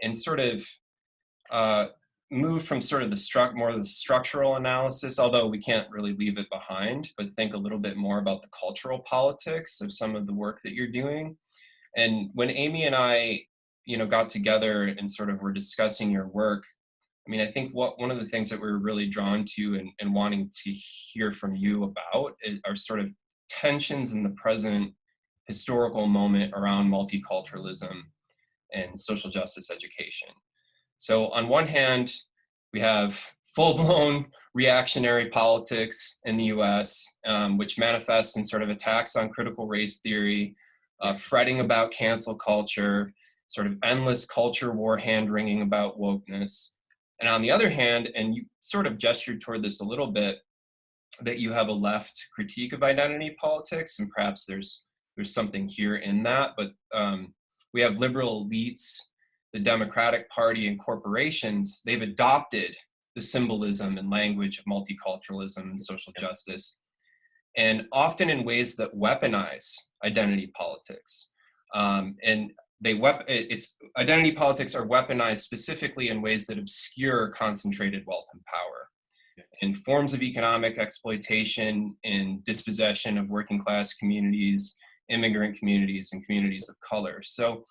and sort of move from sort of the more of the structural analysis, although we can't really leave it behind, but think a little bit more about the cultural politics of some of the work that you're doing. And when Amy and I, got together and sort of were discussing your work, I mean, I think one of the things that we were really drawn to and wanting to hear from you about are sort of tensions in the present historical moment around multiculturalism and social justice education. So on one hand, we have full-blown reactionary politics in the US, which manifests in sort of attacks on critical race theory, fretting about cancel culture, sort of endless culture war hand-wringing about wokeness. And on the other hand, and you sort of gestured toward this a little bit, that you have a left critique of identity politics, and perhaps there's something here in that, but we have liberal elites, the Democratic Party, and corporations. They've adopted the symbolism and language of multiculturalism and social justice, and often in ways that weaponize identity politics. And identity politics are weaponized specifically in ways that obscure concentrated wealth and power, in forms of economic exploitation and dispossession of working class communities, immigrant communities, and communities of color. So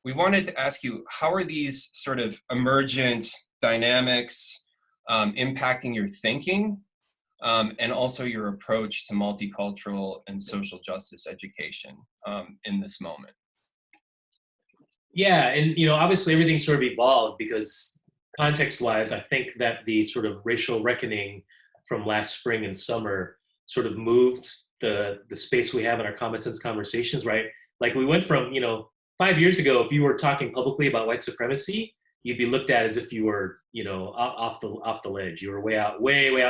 we wanted to ask you, how are these sort of emergent dynamics impacting your thinking and also your approach to multicultural and social justice education in this moment? Yeah, and obviously everything sort of evolved because context-wise, I think that the sort of racial reckoning from last spring and summer sort of moved the space we have in our common sense conversations, right? Like we went from, 5 years ago, if you were talking publicly about white supremacy, you'd be looked at as if you were, off the ledge. You were way out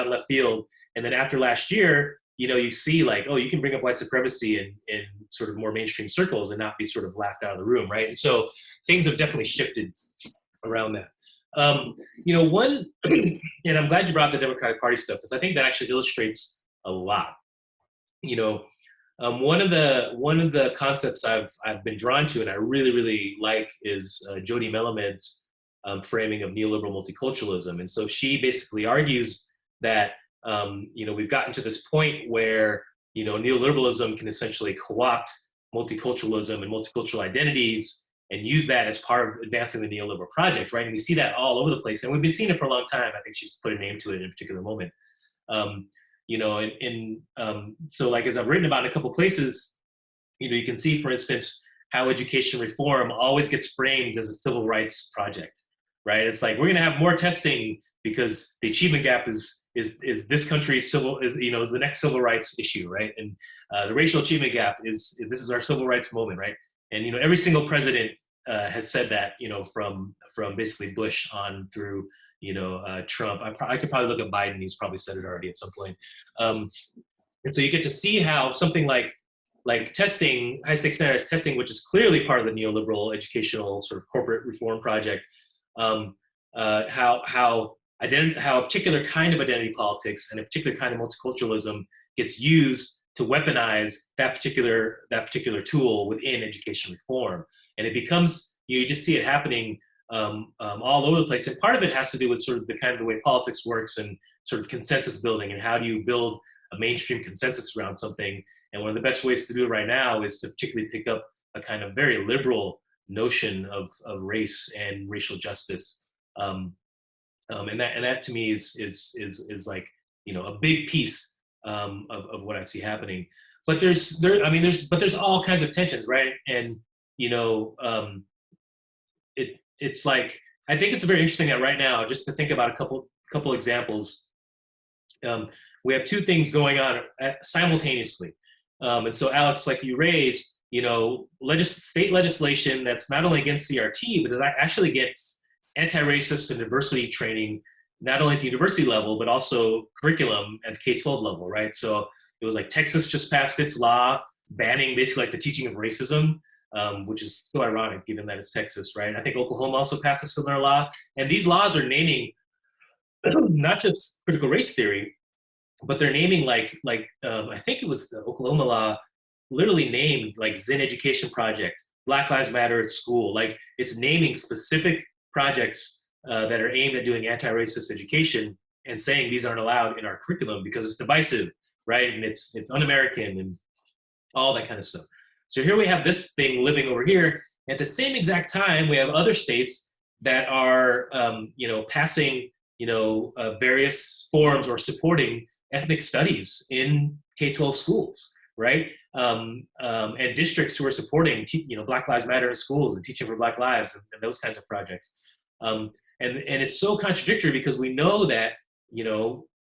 in left field. And then after last year, you see like, oh, you can bring up white supremacy in sort of more mainstream circles and not be sort of laughed out of the room, right? And so things have definitely shifted around that. One, and I'm glad you brought up the Democratic Party stuff, because I think that actually illustrates a lot. One of the concepts I've been drawn to and I really, really like is Jody Melamed's framing of neoliberal multiculturalism. And so she basically argues that we've gotten to this point where neoliberalism can essentially co-opt multiculturalism and multicultural identities and use that as part of advancing the neoliberal project, right? And we see that all over the place, and we've been seeing it for a long time. I think she's put a name to it in a particular moment. So like as I've written about in a couple places, you can see, for instance, how education reform always gets framed as a civil rights project, right? It's like, we're gonna have more testing because the achievement gap is this country's the next civil rights issue, right? And the racial achievement gap this is our civil rights moment, right? And every single president has said that, from basically Bush on through Trump. I could probably look at Biden. He's probably said it already at some point. And so you get to see how something like testing, high stakes standards testing, which is clearly part of the neoliberal educational sort of corporate reform project, how a particular kind of identity politics and a particular kind of multiculturalism gets used to weaponize that particular tool within education reform. And it becomes, you just see it happening all over the place. And part of it has to do with sort of the way politics works and sort of consensus building, and how do you build a mainstream consensus around something. And one of the best ways to do it right now is to particularly pick up a kind of very liberal notion of race and racial justice. And that to me is like, a big piece of what I see happening. But there's all kinds of tensions, right? And it's like, I think it's very interesting that right now, just to think about a couple examples, we have two things going on simultaneously. And so Alex, like you raised, state legislation that's not only against CRT, but that actually gets anti-racist and diversity training, not only at the university level, but also curriculum at the K-12 level, right? So it was like Texas just passed its law banning basically like the teaching of racism, which is so ironic given that it's Texas, right? I think Oklahoma also passed a similar law. And these laws are naming not just critical race theory, but they're naming like I think it was the Oklahoma law literally named like Zen Education Project, Black Lives Matter at school. Like it's naming specific projects that are aimed at doing anti-racist education and saying these aren't allowed in our curriculum because it's divisive, right? And it's un-American and all that kind of stuff. So here we have this thing living over here. At the same exact time, we have other states that are, passing, various forms or supporting ethnic studies in K-12 schools, right? And districts who are supporting, Black Lives Matter in schools and Teaching for Black Lives and those kinds of projects. And it's so contradictory because we know that,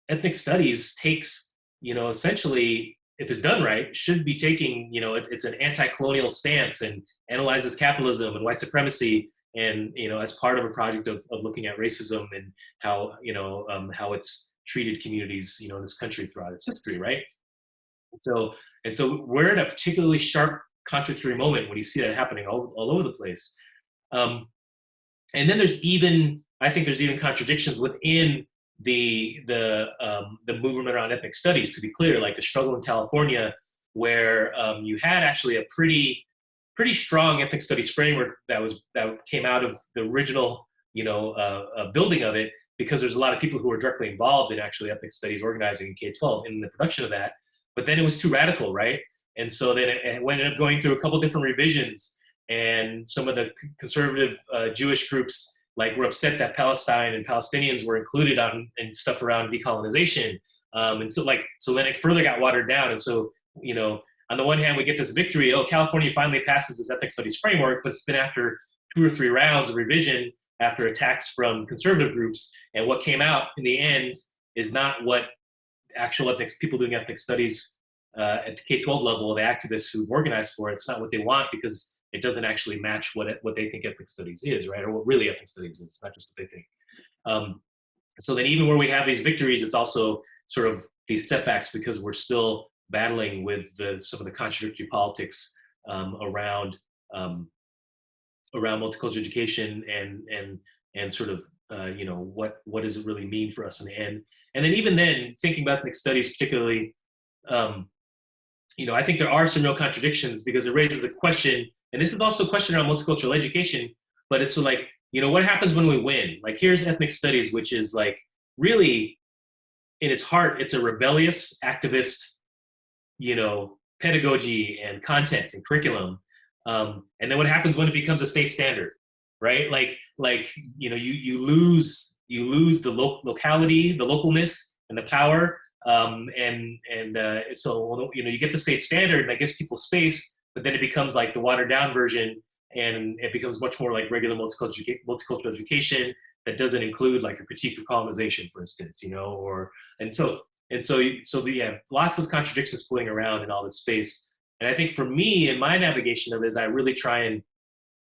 ethnic studies takes, essentially, if it's done right, should be taking, it's an anti-colonial stance and analyzes capitalism and white supremacy and, as part of a project of looking at racism and how, how it's treated communities, in this country throughout its history, right? So we're in a particularly sharp contradictory moment when you see that happening all over the place. And then I think there's even contradictions within the movement around ethnic studies, to be clear, like the struggle in California, where you had actually a pretty strong ethnic studies framework that came out of the original, building of it, because there's a lot of people who were directly involved in actually ethnic studies organizing in K-12 in the production of that. But then it was too radical, right? And so then it ended up going through a couple different revisions, and some of the conservative Jewish groups were upset that Palestine and Palestinians were included in stuff around decolonization. And so then it further got watered down. And so, on the one hand, we get this victory, California finally passes this ethnic studies framework, but it's been after 2 or 3 rounds of revision after attacks from conservative groups. And what came out in the end is not what actual people doing ethnic studies at the K-12 level, the activists who've organized for it, it's not what they want because it doesn't actually match what they think ethnic studies is, right? Or what really ethnic studies is, not just what they think. So then even where we have these victories, it's also sort of these setbacks because we're still battling with some of the contradictory politics around multicultural education and sort of what does it really mean for us in the end? And then even then, thinking about ethnic studies particularly, I think there are some real contradictions because it raises the question, and this is also a question around multicultural education, but it's like, what happens when we win? Like here's ethnic studies, which is like really in its heart, it's a rebellious activist, pedagogy and content and curriculum. And then what happens when it becomes a state standard, right? You lose the locality, the localness and the power. So you get the state standard and that gives people space, but then it becomes like the watered down version, and it becomes much more like regular multicultural education that doesn't include like a critique of colonization, for instance, so yeah, lots of contradictions floating around in all this space. And I think for me, in my navigation of it, is I really try and,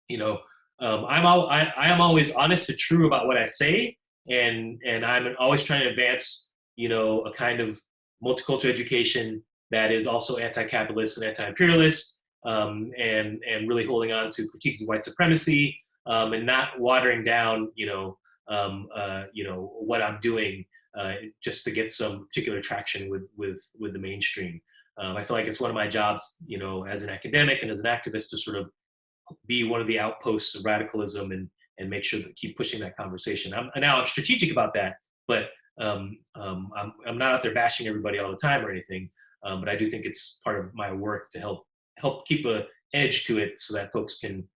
I am always honest and true about what I say, and I'm always trying to advance, a kind of multicultural education that is also anti-capitalist and anti-imperialist, and really holding on to critiques of white supremacy, and not watering down, what I'm doing just to get some particular traction with the mainstream. I feel like it's one of my jobs, as an academic and as an activist, to sort of be one of the outposts of radicalism and make sure that keep pushing that conversation. I'm strategic about that, but I'm not out there bashing everybody all the time or anything. But I do think it's part of my work to help keep a edge to it so that folks can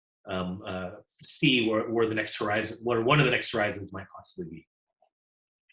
see where the next horizon, what one of the next horizons might possibly be.